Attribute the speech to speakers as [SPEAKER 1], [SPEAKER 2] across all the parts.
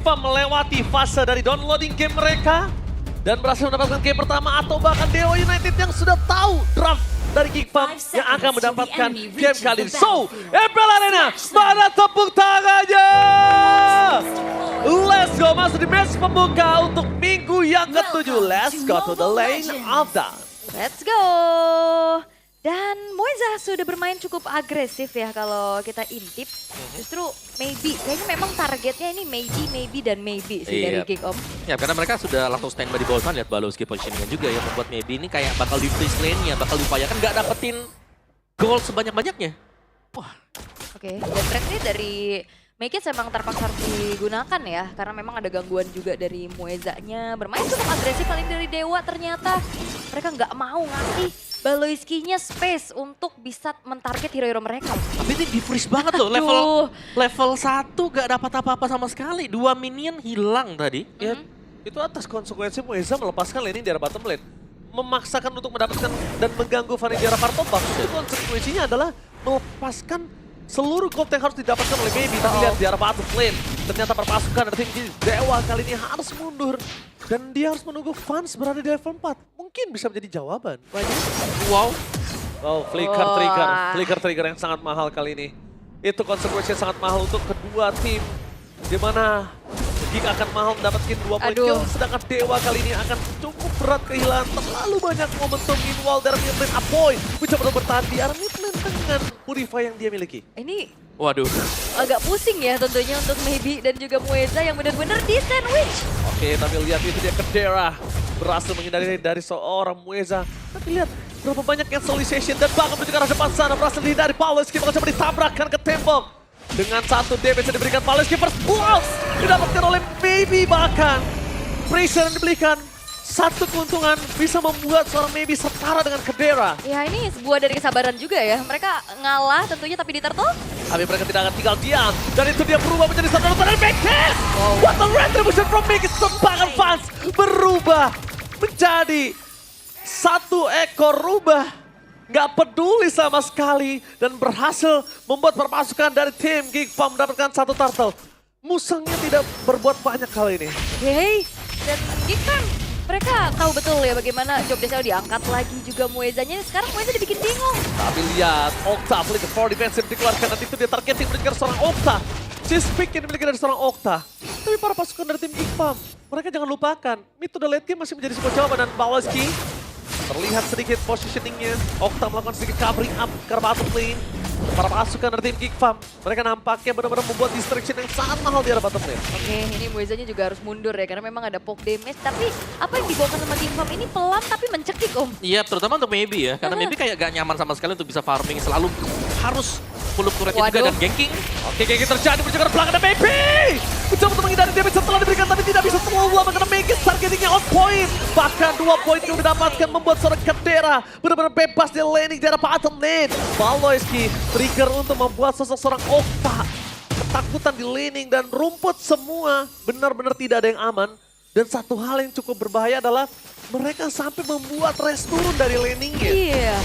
[SPEAKER 1] melewati fase dari downloading game mereka dan berhasil mendapatkan game pertama atau bahkan Dewa United yang sudah tahu draft dari Geekfam yang akan mendapatkan game kali ini. So, MPL Arena, mana tepuk tangannya? Let's go, masuk di match pembuka untuk minggu yang ke-7. Let's go to the lane of dawn.
[SPEAKER 2] Let's go. Dan Moeza sudah bermain cukup agresif ya kalau kita intip. Justru maybe, kayaknya memang targetnya ini maybe dan maybe sih dari Geekom.
[SPEAKER 3] Ya karena mereka sudah langsung standby di bawah sana, lihat Balowski positioningnya juga yang membuat maybe ini kayak bakal di freeze lane-nya, bakal diupayakan nggak dapetin goal sebanyak-banyaknya. Wah.
[SPEAKER 2] Oke, dan trade ini dari Make It emang terpaksa harus digunakan ya, karena memang ada gangguan juga dari Moezanya. Bermain cukup agresif paling dari Dewa ternyata. Mereka nggak mau ngasih Balowski-nya space untuk bisa mentarget hero-hero mereka.
[SPEAKER 3] Tapi ini di-freeze banget loh, level 1 gak dapat apa-apa sama sekali. 2 minion hilang tadi.
[SPEAKER 1] Ya, itu atas konsekuensi Moeza melepaskan laning di arah bottom lane. Memaksakan untuk mendapatkan dan mengganggu Fanny di arah part box. Itu konsekuensinya adalah melepaskan seluruh gold yang harus didapatkan oleh Baby. Tapi lihat di arah bottom lane, ternyata perpasukan dari tim Dewa kali ini harus mundur. Dan dia harus menunggu Fans berada di level 4. Mungkin bisa menjadi jawaban.
[SPEAKER 3] Wow.
[SPEAKER 1] Oh, flicker trigger yang sangat mahal kali ini. Itu konsekuensinya sangat mahal untuk kedua tim. Di mana Geek akan mahal mendapatkan 2 poin kill, sedangkan Dewa kali ini akan cukup berat kehilangan terlalu banyak momentum in-wall dari mid lane. Apoy mencoba untuk bertahan di arah mid lane dengan Purify yang dia miliki.
[SPEAKER 2] Ini
[SPEAKER 3] Waduh.
[SPEAKER 2] agak pusing ya tentunya untuk Maybe dan juga Moeza yang benar-benar di sandwich.
[SPEAKER 1] Oke, tapi lihat itu dia Kedera berhasil menghindari dari seorang Moeza. Tapi lihat berapa banyak cancelization dan bahkan menuju ke arah depan sana berhasil dihindari. Balowski mencoba ditabrakkan ke tembok. Dengan satu damage yang diberikan Balowski, first blood didapatkan oleh Maybe, bahkan pressure yang diberikan. Satu keuntungan bisa membuat seorang Maybe setara dengan Kedera.
[SPEAKER 2] Ya ini sebuah dari kesabaran juga ya. Mereka ngalah tentunya tapi di turtle.
[SPEAKER 1] Tapi mereka tidak akan tinggal diam. Dan itu dia berubah menjadi satu dari Make It. What a retribution from Make It. Serangan Fans berubah menjadi satu ekor rubah. Nggak peduli sama sekali. Dan berhasil membuat perpasukan dari tim Geekfam mendapatkan satu turtle. Musangnya tidak berbuat banyak kali ini.
[SPEAKER 2] Hey, dan Geekfam mereka tahu betul ya bagaimana job desk diangkat lagi juga Moezanya. Sekarang Moeza dibikin bingung.
[SPEAKER 1] Tapi lihat, Okta flick for defensive dikeluarkan. Dan itu dia targeting mendengar seorang Okta. Chase pick yang dimiliki dari seorang Okta. Tapi para pasukan dari tim Geekfam, mereka jangan lupakan, mid to the late game masih menjadi sebuah jawaban. Dan Balowski terlihat sedikit positioningnya. Okta melakukan sedikit covering up ke arah bottom lane. Para pasukan dari tim Geekfam, mereka nampaknya benar-benar membuat distraction yang sangat mahal di arah bottom lane.
[SPEAKER 2] Oke, ini Moezanya juga harus mundur ya karena memang ada poke damage. Tapi apa yang dibawakan sama Geekfam ini pelan tapi mencekik Om.
[SPEAKER 3] Iya, terutama untuk Maybe ya. Karena Maybe kayak gak nyaman sama sekali untuk bisa farming. Selalu harus pull-up turretnya juga dan ganking.
[SPEAKER 1] Oke, ganking terjadi menuju ke arah belakang ada Maybe. Mencoba untuk menghindari damage setelah diberikan tapi tidak bisa terlalu lama karena Make It targetingnya on point. Bahkan 2 poin yang didapatkan membuat seorang Kedera benar-benar bebas di laning di arah bottom lane. Balowski trigger untuk membuat seorang Okta ketakutan di laning dan rumput semua benar-benar tidak ada yang aman. Dan satu hal yang cukup berbahaya adalah mereka sampai membuat rest turun dari laningnya.
[SPEAKER 2] Iya.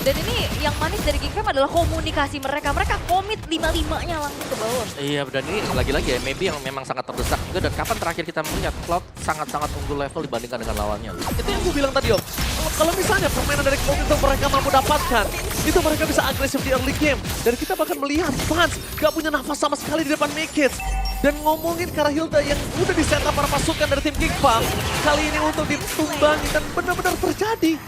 [SPEAKER 2] Dan ini yang manis dari Geekfam adalah komunikasi mereka. Mereka komit 5-5-nya langsung ke bawah.
[SPEAKER 3] Iya, dan ini lagi-lagi ya, Maybe yang memang sangat terdesak juga. Dan kapan terakhir kita melihat Cloud sangat-sangat unggul level dibandingkan dengan lawannya.
[SPEAKER 1] Itu yang gue bilang tadi Om. Kalau misalnya permainan dari Cloud itu mereka mampu dapatkan, itu mereka bisa agresif di early game. Dan kita bahkan melihat Fans gak punya nafas sama sekali di depan Make It. Dan ngomongin ke arah Hilda yang udah di-setup para pasukan dari tim Geekfam. Kali ini untuk ditumbangi dan benar-benar terjadi.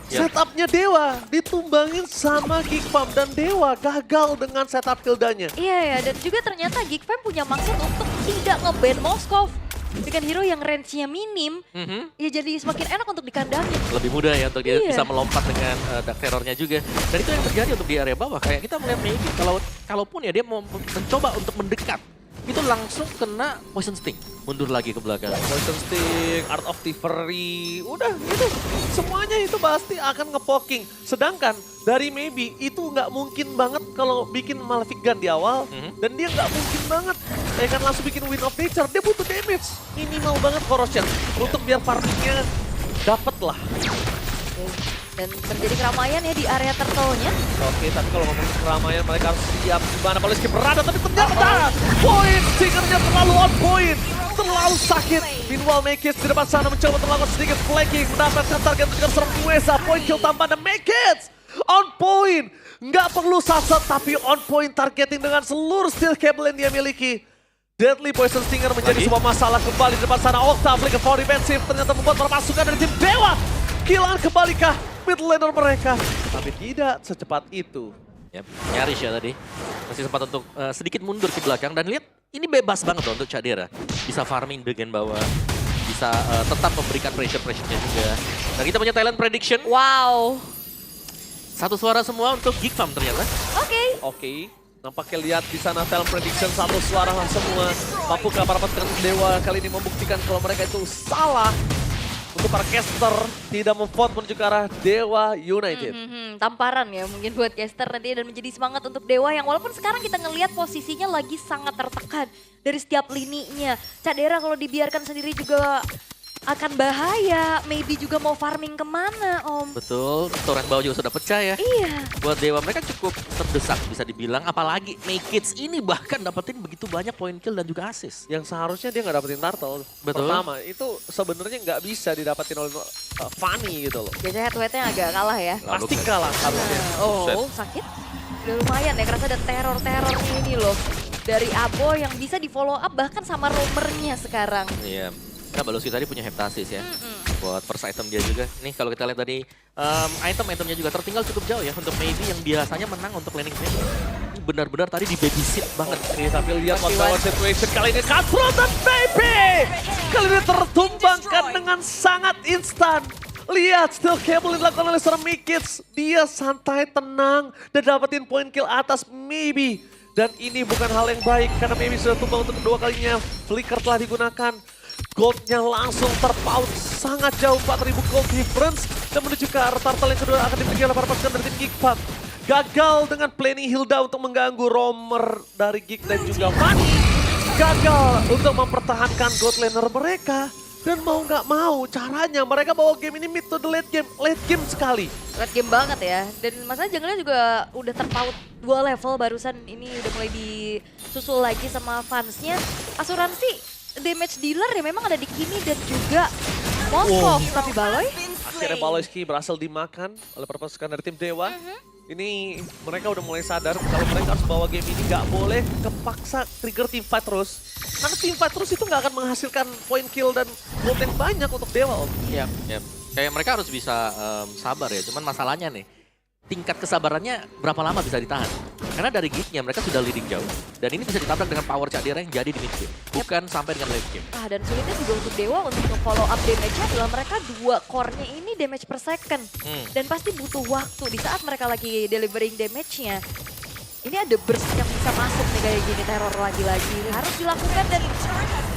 [SPEAKER 1] Setupnya Dewa ditumbangin sama Geekfam dan Dewa gagal dengan setup Hildanya.
[SPEAKER 2] Iya ya, dan juga ternyata Geekfam punya maksud untuk tidak nge-ban Moskov. Dengan hero yang range-nya minim, ya jadi semakin enak untuk dikandangin.
[SPEAKER 3] Lebih mudah ya untuk dia bisa melompat dengan dark terrornya juga. Dan itu yang terjadi untuk di area bawah. Kayak kita melihat Maybe, kalaupun ya dia mau mencoba untuk mendekat, itu langsung kena Poison Sting. Mundur lagi ke belakang.
[SPEAKER 1] Poison Sting, Art of Thievery, udah itu. Semuanya itu pasti akan ngepoking. Sedangkan dari Maybe itu nggak mungkin banget kalau bikin Malefic Gun di awal. Dan dia nggak mungkin banget ya kan langsung bikin Wind of Nature. Dia butuh damage. Minimal banget Corrosion. Untuk biar farmingnya dapet lah.
[SPEAKER 2] Dan terjadi keramaian ya di area turtle-nya.
[SPEAKER 1] Oke, tapi kalau ngomongin keramaian mereka harus siap di mana Balowski berada. Tapi ternyata poin, Stingernya terlalu on point. terlalu sakit. Meanwhile, Makits di depan sana mencoba untuk melakukan sedikit flanking. Mendapatkan target untuk serang Mueza. Point kill tambahan dan Makits on point. Nggak perlu saset, tapi on point targeting dengan seluruh steel cable yang dia miliki. Deadly Poison Stinger menjadi sebuah masalah kembali di depan sana. Octa flicker for defensive ternyata membuat para pasukan dari tim Dewa kehilangan kembalikah mid laner mereka. Tapi tidak secepat itu.
[SPEAKER 3] Ya, nyaris ya tadi. Masih sempat untuk sedikit mundur ke belakang. Dan lihat, ini bebas banget loh untuk Cadera. Bisa farming bagian bawah. Bisa tetap memberikan pressure-nya juga. Dan kita punya talent prediction.
[SPEAKER 2] Wow.
[SPEAKER 3] Satu suara semua untuk Geek Farm ternyata.
[SPEAKER 1] Oke. Nampaknya lihat di sana talent prediction satu suara semua. Mampukah para pasukan Dewa kali ini membuktikan kalau mereka itu salah. Untuk para caster tidak memvote menuju ke arah Dewa United.
[SPEAKER 2] Tamparan ya mungkin buat caster nanti dan menjadi semangat untuk Dewa yang walaupun sekarang kita ngelihat posisinya lagi sangat tertekan dari setiap lininya. Cadera kalau dibiarkan sendiri juga akan bahaya, maybe juga mau farming kemana Om.
[SPEAKER 3] Betul, turret bawah juga sudah pecah ya.
[SPEAKER 2] Iya.
[SPEAKER 3] Buat Dewa mereka cukup terdesak bisa dibilang. Apalagi Makits ini bahkan dapetin begitu banyak point kill dan juga assist.
[SPEAKER 1] Yang seharusnya dia nggak dapetin turtle.
[SPEAKER 3] Betul.
[SPEAKER 1] Pertama, itu sebenarnya nggak bisa didapetin oleh Fanny gitu loh.
[SPEAKER 2] Jadi head to headnya agak kalah ya.
[SPEAKER 1] Pasti kalah harusnya.
[SPEAKER 2] Oh sakit? Udah lumayan ya, kerasa ada teror-terornya ini loh. Dari Abo yang bisa di follow up bahkan sama roamernya sekarang.
[SPEAKER 3] Iya. Nah, Baloski tadi punya heptasis ya. Buat first item dia juga. Nih kalau kita lihat tadi item-itemnya juga tertinggal cukup jauh ya. Untuk Maybe yang biasanya menang untuk laning phase. Ini benar-benar tadi di babysit banget.
[SPEAKER 1] Nih tapi lihat what situation kali ini. Cutthroat dan Baby! Kali ini tertumbangkan dengan sangat instan. Lihat steel cable yang dilakukan oleh seorang Makits. Dia santai, tenang, dan dapetin point kill atas Maybe. Dan ini bukan hal yang baik karena Maybe sudah tumbang untuk kedua kalinya. Flicker telah digunakan. Goldnya langsung terpaut sangat jauh 4000 gold difference. Dan menuju ke arah turtle yang kedua akan dimiliki oleh para pasukan dari tim Geek Farm. Gagal dengan planning Hilda untuk mengganggu roamer dari Geek dan juga Fanny. Gagal untuk mempertahankan gold laner mereka. Dan mau nggak mau caranya mereka bawa game ini mid to the late game sekali.
[SPEAKER 2] Late game banget ya. Dan masalah jungle-nya juga udah terpaut 2 level barusan ini udah mulai disusul lagi sama fansnya. Asuransi damage dealer ya memang ada di Kimi dan juga Moskov. Tapi Baloy?
[SPEAKER 1] Akhirnya Baloyski berhasil dimakan oleh para pasukan dari tim Dewa. Ini mereka udah mulai sadar kalau mereka harus bawa game ini nggak boleh kepaksa trigger team fight terus. Karena team fight terus itu nggak akan menghasilkan point kill dan gold yang banyak untuk Dewa Om.
[SPEAKER 3] Iya. Kayak mereka harus bisa sabar ya. Cuman masalahnya nih, tingkat kesabarannya berapa lama bisa ditahan? Karena dari Geeknya mereka sudah leading jauh. Dan ini bisa ditabrak dengan power Cadera yang jadi di mid game. Bukan sampai dengan late game.
[SPEAKER 2] Dan sulitnya juga untuk Dewa untuk follow up damage-nya adalah mereka 2 core-nya ini damage per second. Dan pasti butuh waktu di saat mereka lagi delivering damage-nya. Ini ada burst yang bisa masuk nih kayak gini, teror lagi-lagi. Harus dilakukan dan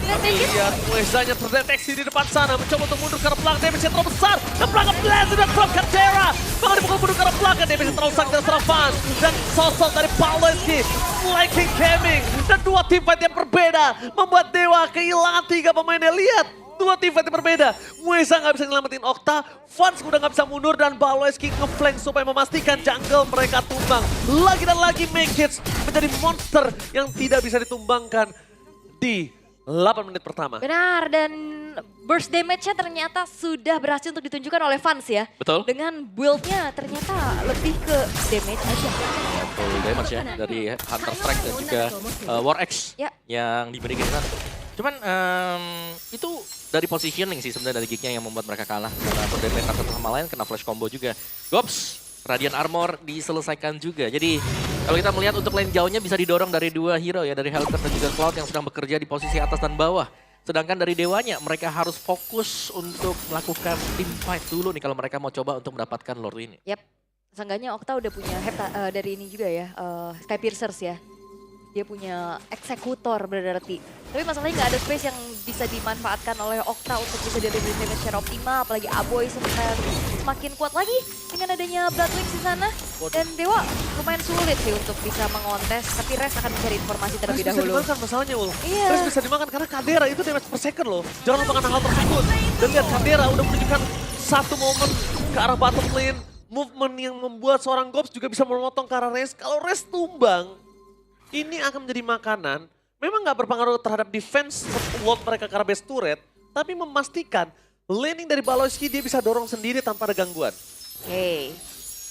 [SPEAKER 1] lihat Muezanya terdeteksi di depan sana. Mencoba untuk mundur ke arah belakang, damage-nya terlalu besar. Dan belakang Blaze dan from Cadera. Bahkan dipukul mundur ke arah belakang, damage-nya terlalu sakit dan serang fans. Dan sosok dari Baloyski, flanking gaming. Dan 2 team fight yang berbeda. Membuat Dewa kehilangan 3 pemainnya. Lihat, 2 team fight yang berbeda. Mueza nggak bisa nyelamatin Octa, Fans udah nggak bisa mundur dan Baloyski ngeflank supaya memastikan jungle mereka tumbang. Lagi dan lagi Makits menjadi monster yang tidak bisa ditumbangkan di 8 menit pertama.
[SPEAKER 2] Benar, dan burst damage-nya ternyata sudah berhasil untuk ditunjukkan oleh fans ya.
[SPEAKER 3] Betul.
[SPEAKER 2] Dengan build-nya ternyata lebih ke damage aja.
[SPEAKER 3] Full damage ya dari Hunter Strike dan juga War X yang dimiliki sana. Cuman itu dari positioning sih sebenarnya dari Geeknya yang membuat mereka kalah. Karena berdempetan satu sama lain kena flash combo juga. Gops, Radiant Armor diselesaikan juga. Jadi kalau kita melihat untuk lane jauhnya bisa didorong dari 2 hero ya. Dari Helter dan juga Cloud yang sedang bekerja di posisi atas dan bawah. Sedangkan dari Dewanya mereka harus fokus untuk melakukan team fight dulu nih kalau mereka mau coba untuk mendapatkan Lord ini.
[SPEAKER 2] Yap, seenggaknya Octa udah punya dari ini juga ya, Sky Piercers ya. Dia punya eksekutor berarti. Tapi masalahnya nggak ada space yang bisa dimanfaatkan oleh Octa untuk bisa delivery damage secara optimal. Apalagi Aboy semakin kuat lagi dengan adanya Blood Wings di sana. Dan Dewa lumayan sulit sih untuk bisa mengontes. Tapi Res akan mencari informasi terlebih dahulu.
[SPEAKER 1] Res bisa dimakan masalahnya Ul.
[SPEAKER 2] Iya.
[SPEAKER 1] Res bisa dimakan karena Cadera itu damage per second loh. Jangan lupakan hal tersebut. Dan lihat Cadera udah menunjukkan satu momen ke arah bottom lane. Movement yang membuat seorang Gops juga bisa memotong ke arah Res. Kalau Res tumbang, ini akan menjadi makanan memang nggak berpengaruh terhadap defense load mereka karena base turret, tapi memastikan laning dari Baloyski dia bisa dorong sendiri tanpa ada gangguan.
[SPEAKER 2] Oke,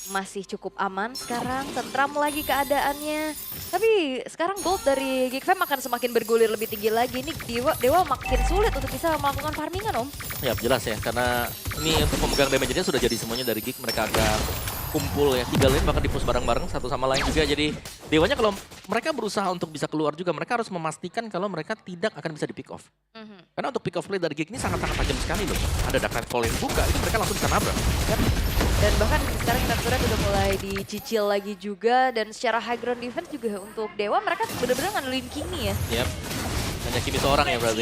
[SPEAKER 2] masih cukup aman sekarang, tentram lagi keadaannya. Tapi sekarang gold dari Geekfam akan semakin bergulir lebih tinggi lagi. Ini Dewa makin sulit untuk bisa melakukan farmingan, Om.
[SPEAKER 3] Ya jelas ya, karena ini untuk pemegang damage-nya sudah jadi semuanya dari Geek. Mereka agak kumpul ya, 3 lane bahkan di-push bareng-bareng satu sama lain juga. Jadi Dewanya kalau mereka berusaha untuk bisa keluar juga, mereka harus memastikan kalau mereka tidak akan bisa di-pick off. Karena untuk pick off play dari Geek ini sangat-sangat tajam sekali loh. Ada Dark Nightfall yang buka, itu mereka langsung bisa nabrak.
[SPEAKER 2] Yap. Dan bahkan sekarang Turret udah mulai dicicil lagi juga. Dan secara high ground defense juga untuk Dewa mereka benar-benar ngandelin Kimi ya.
[SPEAKER 3] Yap, hanya Kimi seorang ya berarti.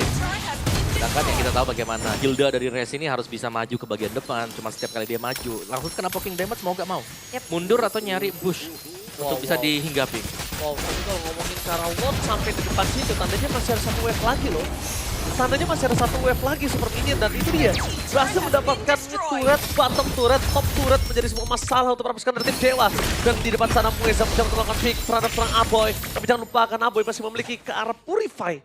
[SPEAKER 3] Sedangkan yang kita tahu bagaimana Hilda dari Raze ini harus bisa maju ke bagian depan. Cuma setiap kali dia maju, langsung kena poking damage mau gak mau.
[SPEAKER 2] Yep.
[SPEAKER 3] Mundur atau nyari bush untuk bisa dihinggapi.
[SPEAKER 1] Wow, tapi kalau ngomongin cara Ward sampai di depan situ, tandanya masih ada satu wave lagi loh. Tandanya masih ada satu wave lagi seperti ini, dan itu dia. Berhasil mendapatkan turret, bottom turret, top turret menjadi sebuah masalah untuk mendapatkan dari tim Dewa. Dan di depan sana Mueza mencoba melakukan pick terhadap serang Aboy. Tapi jangan lupakan Aboy masih memiliki ke arah Purify.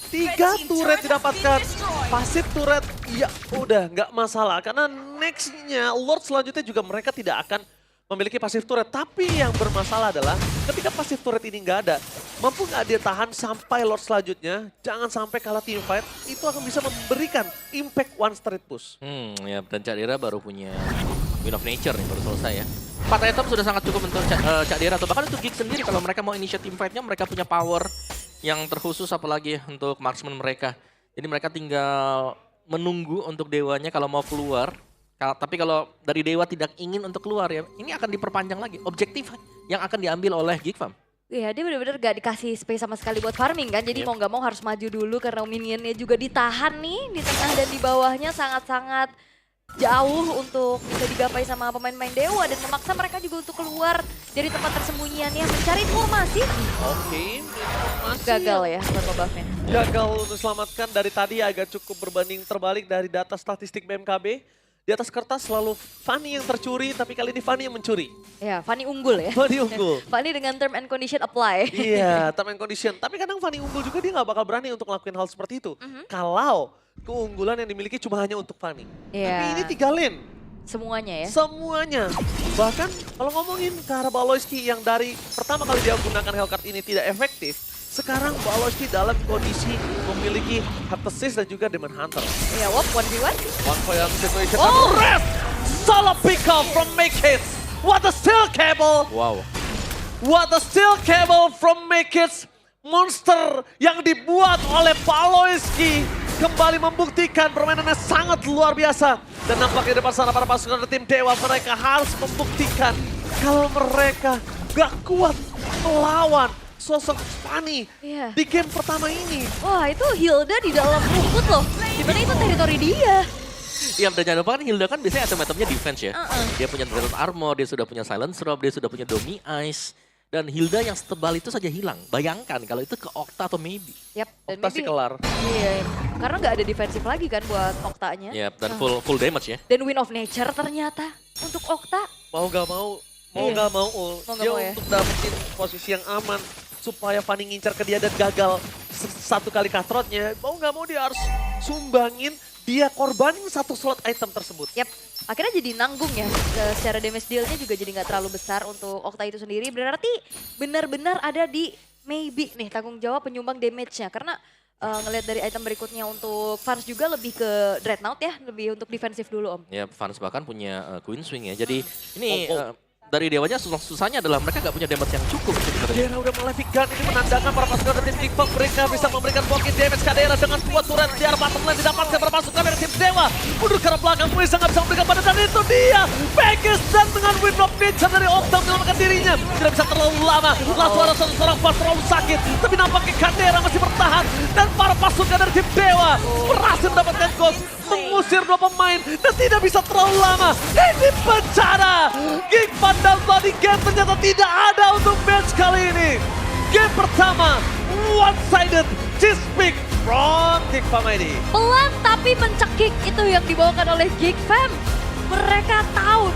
[SPEAKER 1] 3 turret didapatkan, pasif turret, ya udah nggak masalah. Karena next-nya Lord selanjutnya juga mereka tidak akan memiliki pasif turret. Tapi yang bermasalah adalah ketika pasif turret ini nggak ada, mampu nggak dia tahan sampai Lord selanjutnya, jangan sampai kalah team fight, itu akan bisa memberikan impact one straight push.
[SPEAKER 3] Ya, dan Cak Dira baru punya Wind of Nature nih, baru selesai ya. 4 item sudah sangat cukup untuk Cak Dira, atau bahkan untuk Geek sendiri kalau mereka mau initiate team fight-nya, mereka punya power yang terkhusus apalagi untuk marksman mereka. Jadi mereka tinggal menunggu untuk Dewanya kalau mau keluar. Tapi kalau dari Dewa tidak ingin untuk keluar ya, ini akan diperpanjang lagi. Objektif yang akan diambil oleh Geek Fam.
[SPEAKER 2] Iya, dia benar-benar gak dikasih space sama sekali buat farming kan. Jadi mau gak mau harus maju dulu karena minionnya juga ditahan nih. Di tengah dan di bawahnya sangat-sangat jauh untuk bisa digapai sama pemain-pemain Dewa. Dan memaksa mereka juga untuk keluar dari tempat tersembunyiannya. Mencari informasi.
[SPEAKER 1] Oke, informasi.
[SPEAKER 2] Gagal ya buat buffnya.
[SPEAKER 1] Gagal untuk selamatkan dari tadi agak cukup berbanding terbalik dari data statistik BMKB. Di atas kertas selalu Fanny yang tercuri, tapi kali ini Fanny yang mencuri.
[SPEAKER 2] Ya, Fanny unggul ya.
[SPEAKER 1] Fanny unggul.
[SPEAKER 2] Fanny dengan term and condition apply.
[SPEAKER 1] Iya, term and condition. Tapi kadang Fanny unggul juga dia nggak bakal berani untuk ngelakuin hal seperti itu. Kalau keunggulan yang dimiliki cuma hanya untuk Fanny.
[SPEAKER 2] Iya.
[SPEAKER 1] Tapi ini 3 lane.
[SPEAKER 2] Semuanya ya.
[SPEAKER 1] Semuanya. Bahkan kalau ngomongin ke arah Baloyski yang dari pertama kali dia gunakan Hellcat ini tidak efektif, sekarang Baloyski dalam kondisi memiliki Heptasis dan juga Demon Hunter.
[SPEAKER 2] Iya, Wop 1v1.
[SPEAKER 1] One point situation. Oh, rest! Solo pick up from Make-It. What a steel cable!
[SPEAKER 3] Wow.
[SPEAKER 1] What a steel cable from Make-It. Monster yang dibuat oleh Baloyski kembali membuktikan permainannya sangat luar biasa. Dan nampaknya di depan sana para pasukan dari tim Dewa, mereka harus membuktikan kalau mereka gak kuat melawan sosok Fanny
[SPEAKER 2] Iya.
[SPEAKER 1] di game pertama ini.
[SPEAKER 2] Wah, itu Hilda di dalam rumput loh. Dimana itu teritori dia.
[SPEAKER 3] Iya, dan jangan lupa kan Hilda kan biasanya item-itemnya defense ya. Dia punya Dragon Armor, dia sudah punya Silence Robe, dia sudah punya Domi Ice. Dan Hilda yang setebal itu saja hilang. Bayangkan kalau itu ke Okta atau Maybe.
[SPEAKER 2] Yap, dan
[SPEAKER 1] Okta sih
[SPEAKER 2] maybe-
[SPEAKER 1] kelar.
[SPEAKER 2] Iya, karena nggak ada defensif lagi kan buat Oktanya.
[SPEAKER 3] Ya, dan full damage ya.
[SPEAKER 2] Dan Wind of Nature ternyata untuk Okta.
[SPEAKER 1] Mau gak mau,
[SPEAKER 2] Iya.
[SPEAKER 1] gak mau,
[SPEAKER 2] Mau nggak
[SPEAKER 1] dia
[SPEAKER 2] mau ya.
[SPEAKER 1] untuk dapetin posisi yang aman supaya Fanny ngincar ke dia dan gagal satu kali katrotnya. Mau gak mau dia harus sumbangin, dia korbanin satu slot item tersebut.
[SPEAKER 2] Yap, akhirnya jadi nanggung ya. Secara damage deal-nya juga jadi nggak terlalu besar untuk Okta itu sendiri. Berarti benar-benar ada di Maybe nih tanggung jawab penyumbang damage-nya. Karena ngelihat dari item berikutnya untuk Vans juga lebih ke Dreadnought ya. Lebih untuk defensif dulu Om.
[SPEAKER 3] Ya, Vans bahkan punya Queen Swing ya. Jadi ini
[SPEAKER 1] Oh.
[SPEAKER 3] dari Dewanya susahnya adalah mereka nggak punya damage yang cukup sebenarnya.
[SPEAKER 1] Kadera udah mulai gun, ini menandakan para pasukan dari tim Big Bang mereka bisa memberikan pocket damage. Kadera dengan 2 turret di arah bottom lane didapatkan para pasukan dari tim Dewa. Mundur ke arah belakang, Muisa nggak bisa memberikan pada, dan itu dia. Vegas dan dengan Wind of Nature dari Okta menyelamatkan dirinya. Tidak bisa terlalu lama, langsung ada seorang pas terlalu sakit. Tapi nampaknya Kadera masih bertahan. Dan para pasukan dari tim Dewa berhasil mendapatkan gold. Mengusir 2 pemain dan tidak bisa terlalu lama. Ini bencana. Geek Pandal tadi game ternyata tidak ada untuk match kali ini. Game pertama, one-sided cheese pick from Geek Fam ID.
[SPEAKER 2] Pelan tapi mencekik itu yang dibawakan oleh Geek Fam. Mereka tahu